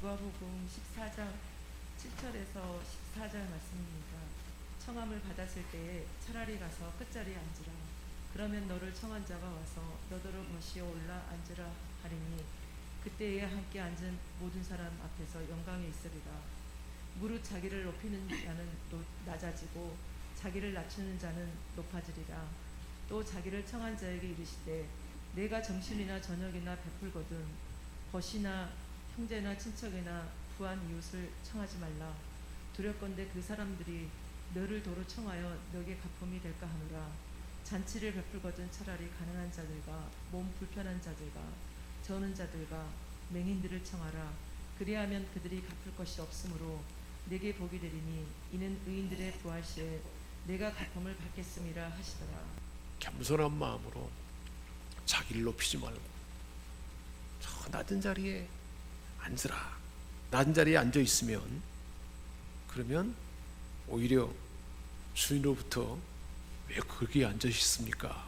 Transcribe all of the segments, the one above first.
누가복음 14장 7절에서 14절 말씀입니다. 청함을 받았을 때에 차라리 가서 끝자리에 앉으라. 그러면 너를 청한 자가 와서 너더러 모시어 올라 앉으라 하리니 그때에 함께 앉은 모든 사람 앞에서 영광에 있으리라. 무릇 자기를 높이는 자는 낮아지고 자기를 낮추는 자는 높아지리라. 또 자기를 청한 자에게 이르시되 내가 점심이나 저녁이나 베풀거든 벗이나 형제나 친척이나 부한 이웃을 청하지 말라. 두렵건대 그 사람들이 너를 도로 청하여 너에게 가품이 될까 하노라. 잔치를 베풀거든 차라리 가난한 자들과 몸 불편한 자들과 저는 자들과 맹인들을 청하라. 그리하면 그들이 갚을 것이 없으므로 내게 복이 되리니 이는 의인들의 부활시에 내가 가품을 받겠음이라 하시더라. 겸손한 마음으로 자기를 높이지 말고 저 낮은 자리에 앉으라. 낮은 자리에 앉아 있으면 그러면 오히려 주인으로부터 왜 거기에 앉아 있습니까?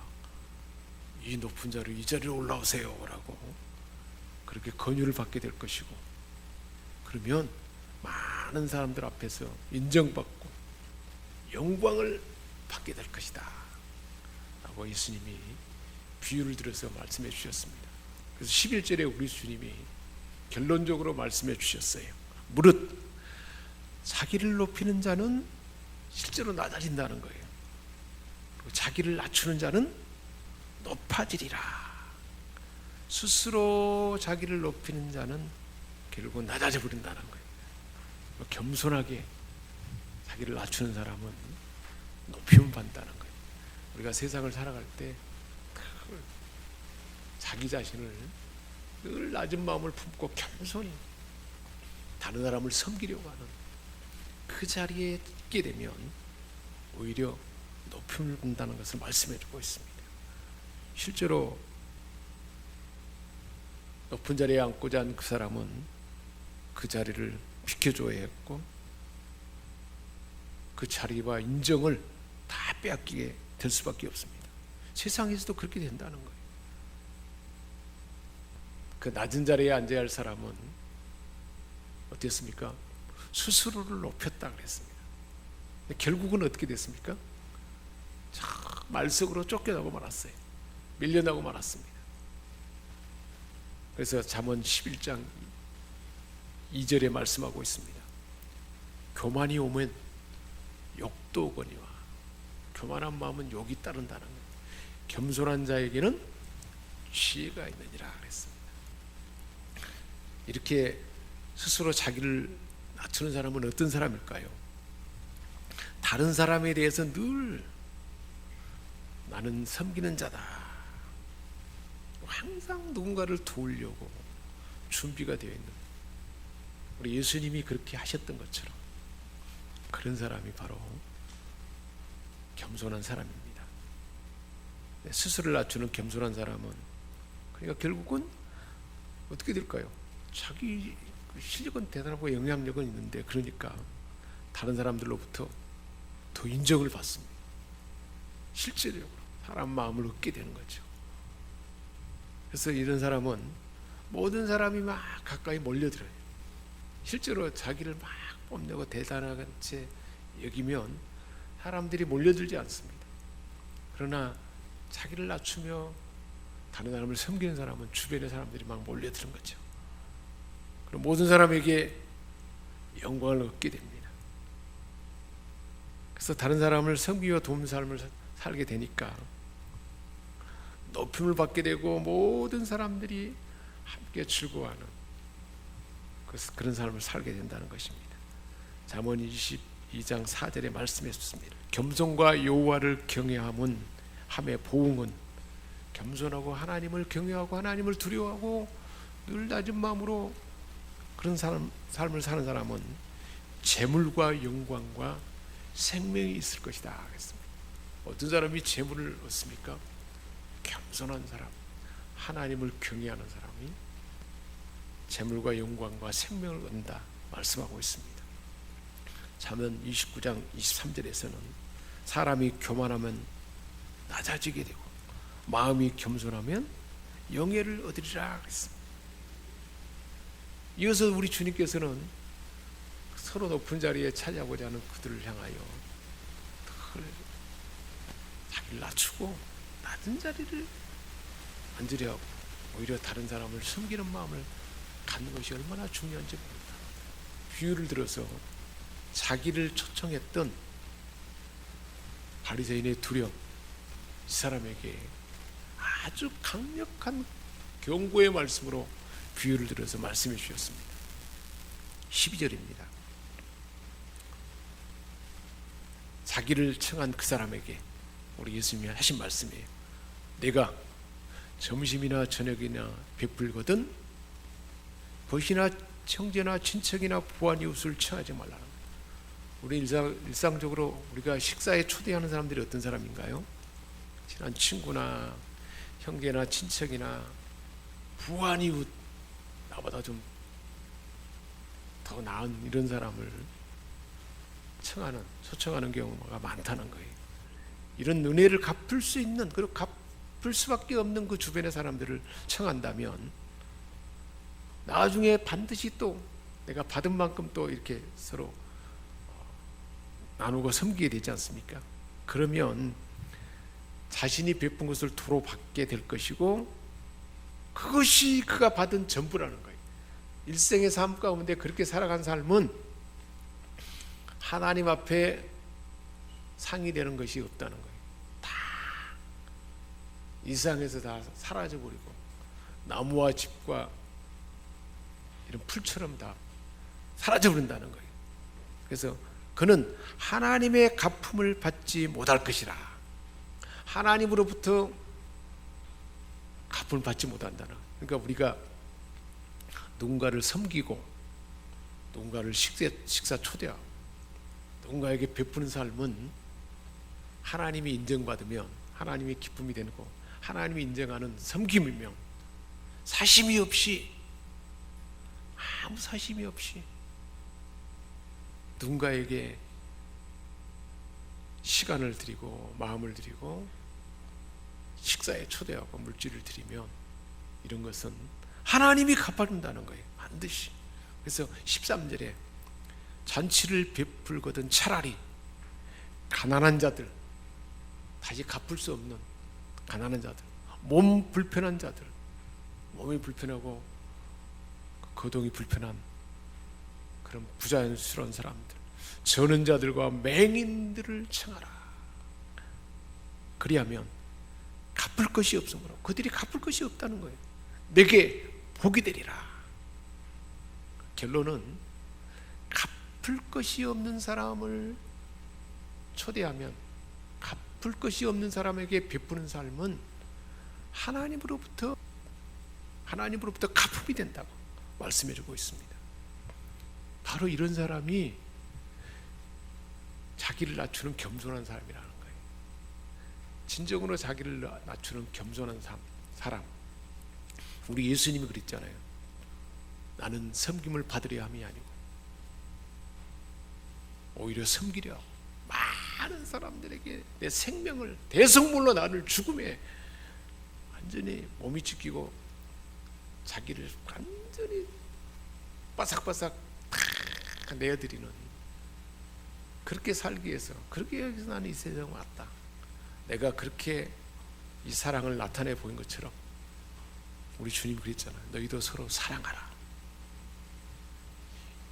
이 높은 자리로 이 자리로 올라오세요 라고 그렇게 권유를 받게 될 것이고, 그러면 많은 사람들 앞에서 인정받고 영광을 받게 될 것이다 라고 예수님이 비유를 들어서 말씀해 주셨습니다. 그래서 11절에 우리 주님이 결론적으로 말씀해 주셨어요. 무릇 자기를 높이는 자는 실제로 낮아진다는 거예요. 그리고 자기를 낮추는 자는 높아지리라. 스스로 자기를 높이는 자는 결국 낮아져 버린다는 거예요. 겸손하게 자기를 낮추는 사람은 높임을 받는다는 거예요. 우리가 세상을 살아갈 때 자기 자신을 늘 낮은 마음을 품고 겸손히 다른 사람을 섬기려고 하는 그 자리에 있게 되면 오히려 높임을 받는다는 것을 말씀해 주고 있습니다. 실제로 높은 자리에 앉고자 한 그 사람은 그 자리를 비켜줘야 했고 그 자리와 인정을 다 빼앗기게 될 수밖에 없습니다. 세상에서도 그렇게 된다는 거예요. 그 낮은 자리에 앉아야 할 사람은 어땠습니까? 스스로를 높였다 그랬습니다. 결국은 어떻게 됐습니까? 말석으로 쫓겨나고 말았어요. 밀려나고 말았습니다. 그래서 잠언 11장 2절에 말씀하고 있습니다. 교만이 오면 욕도 오거니와 교만한 마음은 욕이 따른다는 거예요. 겸손한 자에게는 지혜가 있느니라 그랬습니다. 이렇게 스스로 자기를 낮추는 사람은 어떤 사람일까요? 다른 사람에 대해서 늘 나는 섬기는 자다, 항상 누군가를 도우려고 준비가 되어 있는, 우리 예수님이 그렇게 하셨던 것처럼 그런 사람이 바로 겸손한 사람입니다. 스스로를 낮추는 겸손한 사람은 그러니까 결국은 어떻게 될까요? 자기 실력은 대단하고 영향력은 있는데 그러니까 다른 사람들로부터 더 인정을 받습니다. 실제적으로 사람 마음을 얻게 되는 거죠. 그래서 이런 사람은 모든 사람이 막 가까이 몰려들어요. 실제로 자기를 막 뽐내고 대단한 채 여기면 사람들이 몰려들지 않습니다. 그러나 자기를 낮추며 다른 사람을 섬기는 사람은 주변의 사람들이 막 몰려드는 거죠. 그럼 모든 사람에게 영광을 얻게 됩니다. 그래서 다른 사람을 섬기며 도움 삶을 살게 되니까 높임을 받게 되고 모든 사람들이 함께 즐거워하는 그런 삶을 살게 된다는 것입니다. 잠언 22장 4절에 말씀했습니다. 겸손과 여호와를 경외함은 함의 보응은, 겸손하고 하나님을 경외하고 하나님을 두려워하고 늘 낮은 마음으로 그런 삶을 사는 사람은 재물과 영광과 생명이 있을 것이다 하겠습니다. 어떤 사람이 재물을 얻습니까? 겸손한 사람, 하나님을 경외하는 사람이 재물과 영광과 생명을 얻는다 말씀하고 있습니다. 잠언 29장 23절에서는 사람이 교만하면 낮아지게 되고 마음이 겸손하면 영예를 얻으리라 그랬습니다. 이어서 우리 주님께서는 서로 높은 자리에 차지하고자 하는 그들을 향하여 자기를 낮추고 낮은 자리를 앉으려 하고 오히려 다른 사람을 섬기는 마음을 갖는 것이 얼마나 중요한지 모릅니다. 비유를 들어서 자기를 초청했던 바리새인의 두려움, 이 사람에게 아주 강력한 경고의 말씀으로 비유를 들어서 말씀해 주셨습니다. 12절입니다. 자기를 청한 그 사람에게 우리 예수님이 하신 말씀이에요. 내가 점심이나 저녁이나 베풀거든 벗이나 형제나 친척이나 부한 이웃을 청하지 말라는 거예요. 우리 일상적으로 우리가 식사에 초대하는 사람들이 어떤 사람인가요? 친한 친구나 형제나 친척이나 부한 이웃, 나보다 좀 더 나은 이런 사람을 초청하는 경우가 많다는 거예요. 이런 은혜를 갚을 수 있는, 그리고 갚을 수밖에 없는 그 주변의 사람들을 청한다면 나중에 반드시 또 내가 받은 만큼 또 이렇게 서로 나누고 섬기게 되지 않습니까? 그러면 자신이 베푼 것을 도로 받게 될 것이고 그것이 그가 받은 전부라는 거예요. 일생의 삶 가운데 그렇게 살아간 삶은 하나님 앞에 상이 되는 것이 없다는 거예요. 다 이 세상에서 다 사라져버리고 나무와 집과 이런 풀처럼 다 사라져버린다는 거예요. 그래서 그는 하나님의 갚음을 받지 못할 것이라. 하나님으로부터 갚음을 받지 못한다는 거예요. 그러니까 우리가 누군가를 섬기고 누군가를 식사 초대하고 누군가에게 베푸는 삶은 하나님이 인정받으면 하나님이 기쁨이 되는 거, 하나님이 인정하는 섬김이며 사심이 없이, 아무 사심이 없이 누군가에게 시간을 드리고 마음을 드리고 식사에 초대하고 물질을 드리면 이런 것은 하나님이 갚아준다는 거예요. 반드시. 그래서 13절에 잔치를 베풀거든 차라리 가난한 자들, 다시 갚을 수 없는 가난한 자들, 몸 불편한 자들, 몸이 불편하고 거동이 불편한 그런 부자연스러운 사람들, 저는 자들과 맹인들을 청하라. 그리하면 갚을 것이 없으므로, 그들이 갚을 것이 없다는 거예요. 내게 복이 되리라. 결론은 갚을 것이 없는 사람을 초대하면, 갚을 것이 없는 사람에게 베푸는 삶은 하나님으로부터 갚음이 된다고 말씀해주고 있습니다. 바로 이런 사람이 자기를 낮추는 겸손한 사람이라는 거예요. 진정으로 자기를 낮추는 겸손한 사람. 우리 예수님이 그랬잖아요. 나는 섬김을 받으려 함이 아니고 오히려 섬기려 하고 많은 사람들에게 내 생명을, 대성물로 나를 죽음에 완전히 몸이 찢기고 자기를 완전히 바삭바삭 다 내어드리는, 그렇게 살기 위해서, 그렇게 해서 나는 이 세상에 왔다. 내가 그렇게 이 사랑을 나타내 보인 것처럼 우리 주님이 그랬잖아요. 너희도 서로 사랑하라.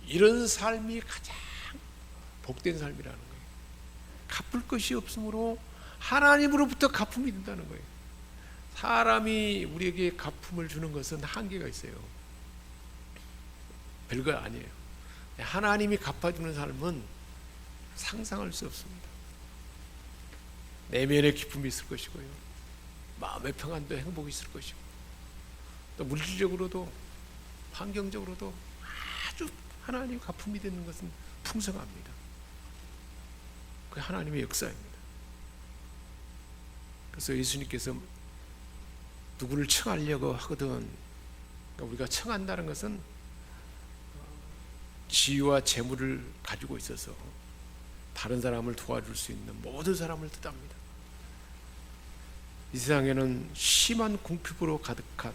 이런 삶이 가장 복된 삶이라는 거예요. 갚을 것이 없으므로 하나님으로부터 갚음이 된다는 거예요. 사람이 우리에게 갚음을 주는 것은 한계가 있어요. 별거 아니에요. 하나님이 갚아주는 삶은 상상할 수 없습니다. 내면의 기쁨이 있을 것이고요, 마음의 평안도 행복이 있을 것이고, 또 물질적으로도 환경적으로도 아주 하나님 갚음이 되는 것은 풍성합니다. 그 하나님의 역사입니다. 그래서 예수님께서 누구를 청하려고 하거든, 그러니까 우리가 청한다는 것은 지위와 재물을 가지고 있어서 다른 사람을 도와줄 수 있는 모든 사람을 뜻합니다. 이 세상에는 심한 궁핍으로 가득한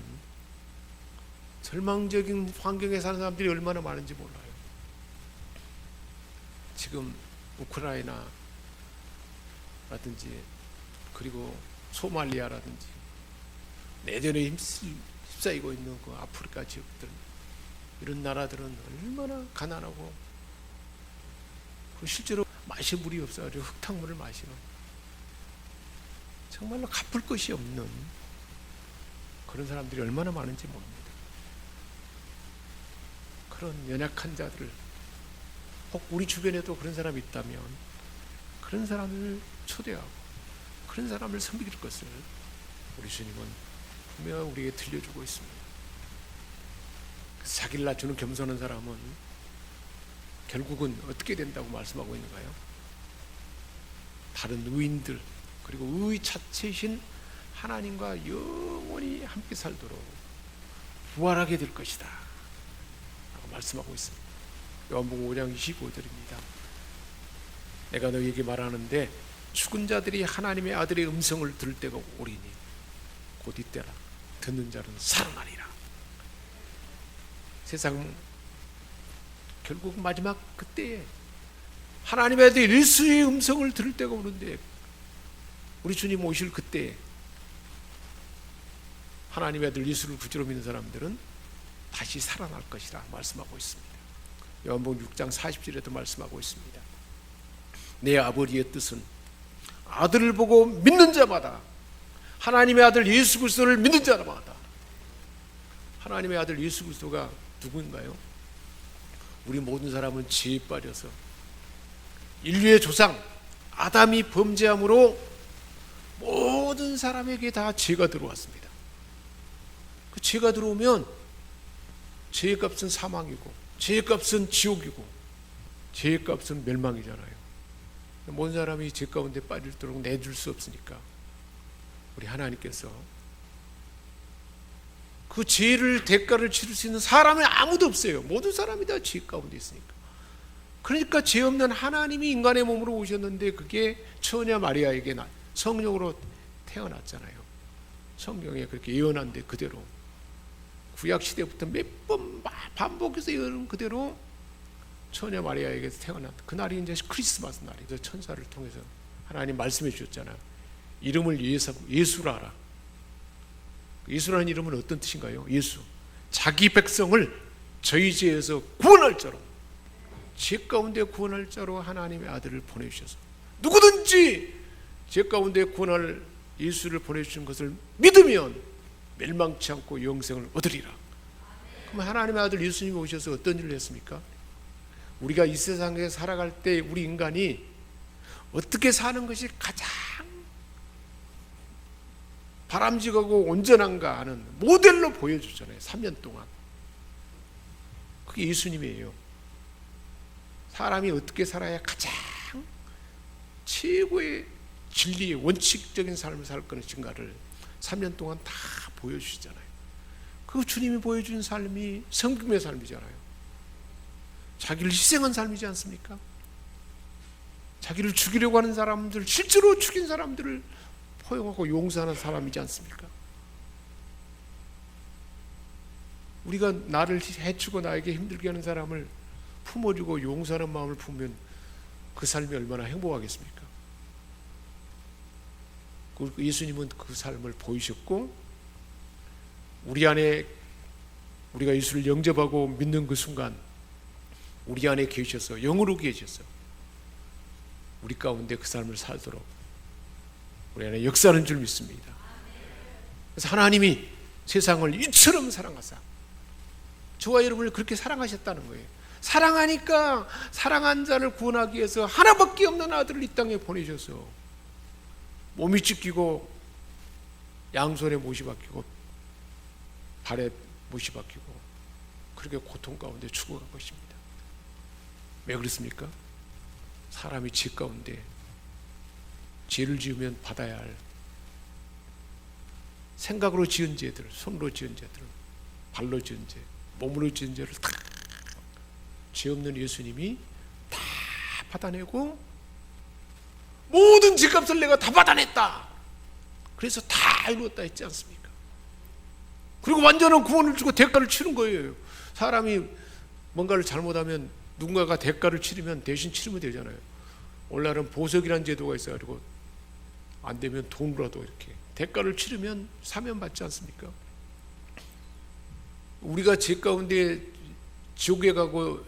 절망적인 환경에 사는 사람들이 얼마나 많은지 몰라요. 지금 우크라이나라든지 그리고 소말리아라든지 내전에 휩싸이고 있는 그 아프리카 지역들, 이런 나라들은 얼마나 가난하고 실제로 마실 물이 없어가지고 흙탕물을 마시는, 정말로 갚을 것이 없는 그런 사람들이 얼마나 많은지 모릅니다. 그런 연약한 자들, 혹 우리 주변에도 그런 사람이 있다면 그런 사람을 초대하고 그런 사람을 섬길 것을 우리 주님은 분명히 우리에게 들려주고 있습니다. 자기를 낮추는 겸손한 사람은 결국은 어떻게 된다고 말씀하고 있는가요? 다른 의인들, 그리고 의 자체이신 하나님과 영원히 함께 살도록 부활하게 될 것이다 라고 말씀하고 있습니다. 요한복음 5장 25절입니다. 내가 너희에게 말하는데 죽은 자들이 하나님의 아들의 음성을 들을 때가 오리니 곧 이때라. 듣는 자는 살아나리라. 세상 결국 마지막 그때에 하나님의 아들 예수의 음성을 들을 때가 오는데, 우리 주님 오실 그때에 하나님의 아들 예수를 구주로 믿는 사람들은 다시 살아날 것이라 말씀하고 있습니다. 요한복음 6장 40절에도 말씀하고 있습니다. 내 아버지의 뜻은 아들을 보고 믿는 자마다, 하나님의 아들 예수 그리스도를 믿는 자마다, 하나님의 아들 예수 그리스도가 누구인가요? 우리 모든 사람은 죄에 빠져서 인류의 조상 아담이 범죄함으로 모든 사람에게 다 죄가 들어왔습니다. 그 죄가 들어오면 죄의 값은 사망이고 죄의 값은 지옥이고 죄의 값은 멸망이잖아요. 모든 사람이 죄 가운데 빠질도록 내줄 수 없으니까 우리 하나님께서 그 죄를 대가를 치를 수 있는 사람이 아무도 없어요. 모든 사람이 다 죄 가운데 있으니까. 그러니까 죄 없는 하나님이 인간의 몸으로 오셨는데 그게 처녀 마리아에게 성령으로 태어났잖아요. 성경에 그렇게 예언한 데 그대로 구약 시대부터 몇 번 반복해서 예언한 그대로 처녀 마리아에게서 태어난 그날이 이제 크리스마스 날이죠. 천사를 통해서 하나님 말씀해 주셨잖아요. 이름을 예수라 하라. 예수라는 이름은 어떤 뜻인가요? 예수, 자기 백성을 저희 죄에서 구원할 자로, 죄 가운데 구원할 자로 하나님의 아들을 보내주셔서 누구든지 죄 가운데 구원할 예수를 보내주신 것을 믿으면 멸망치 않고 영생을 얻으리라. 그럼 하나님의 아들 예수님이 오셔서 어떤 일을 했습니까? 우리가 이 세상에 살아갈 때 우리 인간이 어떻게 사는 것이 가장 바람직하고 온전한가 하는 모델로 보여주잖아요. 3년 동안. 그게 예수님이에요. 사람이 어떻게 살아야 가장 최고의 진리의 원칙적인 삶을 살 것인가를 3년 동안 다 보여주시잖아요. 그 주님이 보여준 삶이 성금의 삶이잖아요. 자기를 희생한 삶이지 않습니까? 자기를 죽이려고 하는 사람들, 실제로 죽인 사람들을 포용하고 용서하는 사람이지 않습니까? 우리가 나를 해치고 나에게 힘들게 하는 사람을 품어주고 용서하는 마음을 품으면 그 삶이 얼마나 행복하겠습니까? 예수님은 그 삶을 보이셨고, 우리 안에 우리가 예수를 영접하고 믿는 그 순간 우리 안에 계셔서 영으로 계셔서 우리 가운데 그 삶을 살도록 우리 안에 역사하는 줄 믿습니다. 그래서 하나님이 세상을 이처럼 사랑하사 저와 여러분을 그렇게 사랑하셨다는 거예요. 사랑하니까 사랑한 자를 구원하기 위해서 하나밖에 없는 아들을 이 땅에 보내셔서 몸이 찢기고 양손에 못이 박히고 발에 못이 박히고 그렇게 고통 가운데 죽어간 것입니다. 왜 그렇습니까? 사람이 죄 가운데 죄를 지으면 받아야 할 생각으로 지은 죄들, 손으로 지은 죄들, 발로 지은 죄, 몸으로 지은 죄를 다 죄 없는 예수님이 다 받아내고 모든 죄값을 내가 다 받아냈다. 그래서 다 이루었다 했지 않습니까? 그리고 완전한 구원을 주고 대가를 치른 거예요. 사람이 뭔가를 잘못하면 누군가가 대가를 치르면 대신 치르면 되잖아요. 오늘날은 보석이라는 제도가 있어가지고 안 되면 돈으로라도 이렇게 대가를 치르면 사면받지 않습니까? 우리가 죄 가운데 지옥에 가고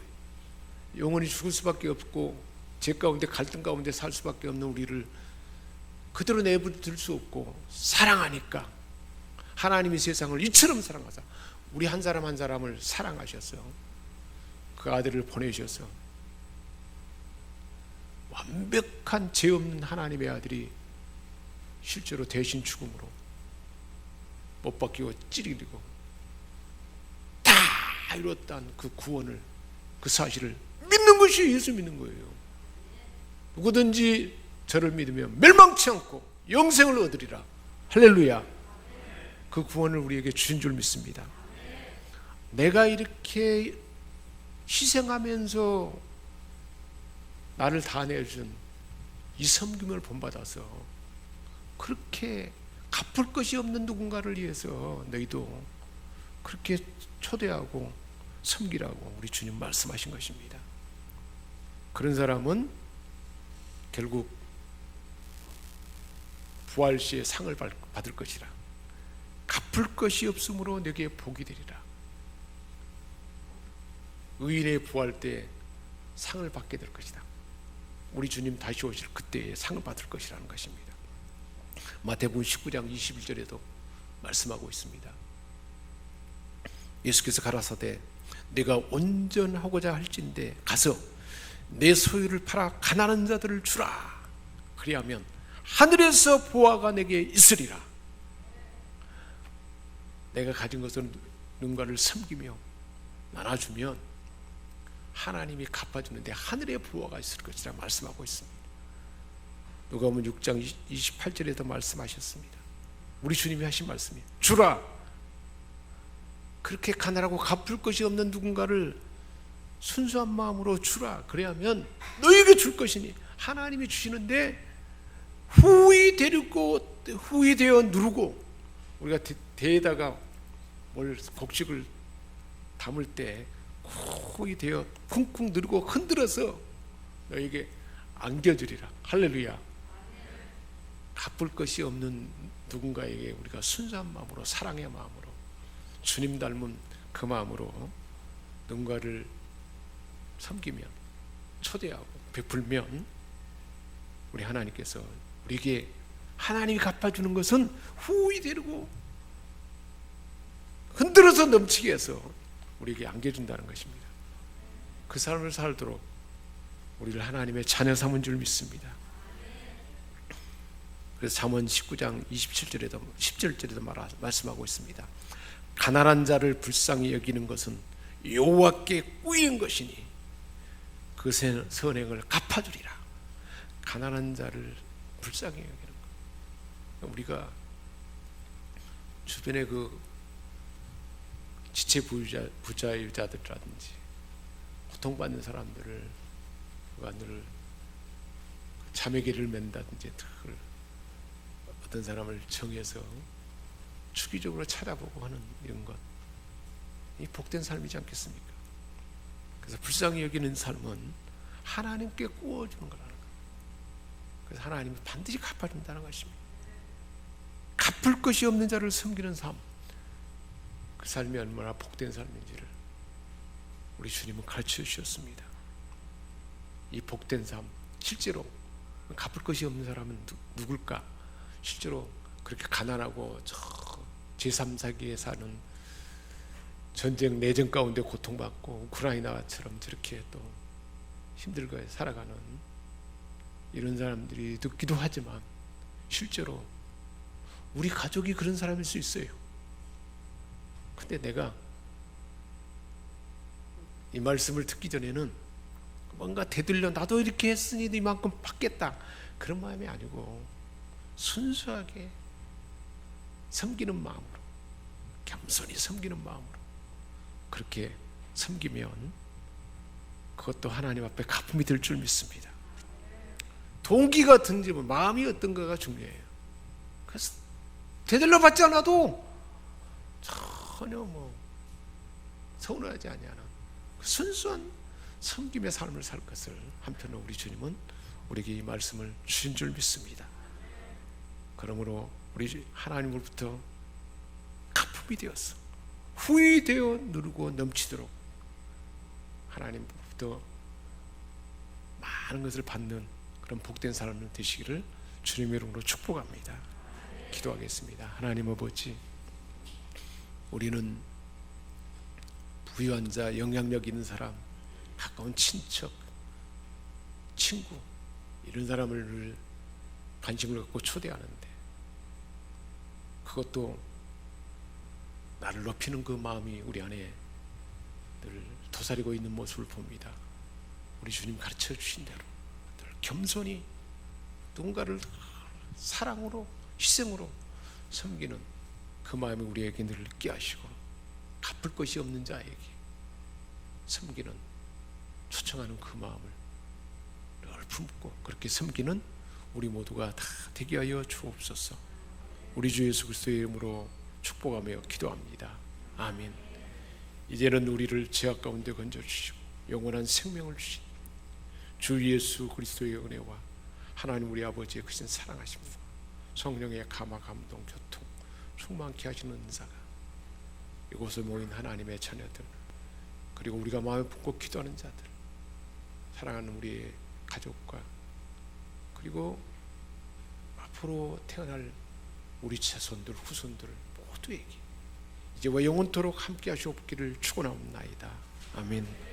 영원히 죽을 수밖에 없고 죄 가운데 갈등 가운데 살 수밖에 없는 우리를 그대로 내버려둘 수 없고 사랑하니까 하나님이 세상을 이처럼 사랑하사 우리 한 사람 한 사람을 사랑하셨어요. 그 아들을 보내주셔서 완벽한 죄 없는 하나님의 아들이 실제로 대신 죽음으로 못 박히고 찌르리고 다 이뤘다는 그 구원을, 그 사실을 믿는 것이 예수 믿는 거예요. 누구든지 저를 믿으면 멸망치 않고 영생을 얻으리라. 할렐루야. 그 구원을 우리에게 주신 줄 믿습니다. 내가 이렇게 희생하면서 나를 다 내준 이 섬김을 본받아서 그렇게 갚을 것이 없는 누군가를 위해서 너희도 그렇게 초대하고 섬기라고 우리 주님 말씀하신 것입니다. 그런 사람은 결국 부활 시에 상을 받을 것이라. 갚을 것이 없으므로 내게 복이 되리라. 의인의 부활 때 상을 받게 될 것이다. 우리 주님 다시 오실 그때에 상을 받을 것이라는 것입니다. 마태복음 19장 21절에도 말씀하고 있습니다. 예수께서 가라사대 내가 온전하고자 할진대 가서 내 소유를 팔아 가난한 자들을 주라. 그리하면 하늘에서 보화가 내게 있으리라. 내가 가진 것은 누군가를 섬기며 나눠주면 하나님이 갚아주는데 하늘의 보화가 있을 것이라 말씀하고 있습니다. 누가복음 6장 28절에도 말씀하셨습니다. 우리 주님이 하신 말씀이에요. 주라. 그렇게 가난하고 갚을 것이 없는 누군가를 순수한 마음으로 주라. 그래야면 너에게 줄 것이니 하나님이 주시는데 후히 되어 누르고 우리가 대에다가 뭘 곡식을 담을 때 후히 되어 쿵쿵 누르고 흔들어서 너에게 안겨주리라. 할렐루야. 갚을 것이 없는 누군가에게 우리가 순수한 마음으로 사랑의 마음으로 주님 닮은 그 마음으로 누군가를 섬기면 초대하고 베풀면 우리 하나님께서 우리에게 하나님이 갚아주는 것은 후히 되고 흔들어서 넘치게 해서 우리에게 안겨준다는 것입니다. 그 삶을 살도록 우리를 하나님의 자녀 삼은 줄 믿습니다. 그래서 잠언 19장 27절에도 10절에도 말씀하고 있습니다. 가난한 자를 불쌍히 여기는 것은 여호와께 꾸이는 것이니 그 선행을 갚아주리라. 가난한 자를 불쌍히 여기는 것. 우리가 주변에 그 지체 부자유자들이라든지 고통받는 사람들을 그간을 자매기를 맨다든지 어떤 사람을 정해서 주기적으로 찾아보고 하는 이런 것, 이 복된 삶이지 않겠습니까? 그래서 불쌍히 여기는 삶은 하나님께 구워주는 거라는 거예요. 그래서 하나님은 반드시 갚아준다는 것입니다. 갚을 것이 없는 자를 섬기는 삶, 그 삶이 얼마나 복된 삶인지를 우리 주님은 가르쳐 주셨습니다. 이 복된 삶, 실제로 갚을 것이 없는 사람은 누굴까? 실제로 그렇게 가난하고 저 제3, 4기에 사는 전쟁 내전 가운데 고통받고 우크라이나처럼 저렇게 또 힘들게 살아가는 이런 사람들이 듣기도 하지만 실제로 우리 가족이 그런 사람일 수 있어요. 근데 내가 이 말씀을 듣기 전에는 뭔가 대들려 나도 이렇게 했으니 이만큼 받겠다 그런 마음이 아니고 순수하게 섬기는 마음으로, 겸손히 섬기는 마음으로 그렇게 섬기면 그것도 하나님 앞에 갚음이 될 줄 믿습니다. 동기가 든지 마음이 어떤가가 중요해요. 그래서 되돌려 받지 않아도 전혀 서운하지 아니하는 그 순수한 섬김의 삶을 살 것을 한편으로 우리 주님은 우리에게 이 말씀을 주신 줄 믿습니다. 그러므로 우리 하나님으로부터 가품이 되어서 후이 되어 누르고 넘치도록 하나님으로부터 많은 것을 받는 그런 복된 사람 되시기를 주님의 이름으로 축복합니다. 기도하겠습니다. 하나님 아버지, 우리는 부유한 자, 영향력 있는 사람, 가까운 친척, 친구 이런 사람을 관심을 갖고 초대하는데 그것도 나를 높이는 그 마음이 우리 안에 늘 도사리고 있는 모습을 봅니다. 우리 주님 가르쳐 주신 대로 늘 겸손히 누군가를 사랑으로 희생으로 섬기는 그 마음이 우리에게 늘 있게 하시고 갚을 것이 없는 자에게 섬기는 초청하는 그 마음을 늘 품고 그렇게 섬기는 우리 모두가 다 되게 하여 주옵소서. 우리 주 예수 그리스도의 이름으로 축복하며 기도합니다. 아멘. 이제는 우리를 죄악 가운데 건져주시고 영원한 생명을 주신 주 예수 그리스도의 은혜와 하나님 우리 아버지의 크신 사랑하심과 성령의 감화 감동 교통 충만케 하시는 은사가 이곳에 모인 하나님의 자녀들 그리고 우리가 마음에 품고 기도하는 자들 사랑하는 우리의 가족과 그리고 앞으로 태어날 우리 자손들 후손들 모두에게 이제와 영원토록 함께 하시옵기를 축원하옵나이다. 아멘.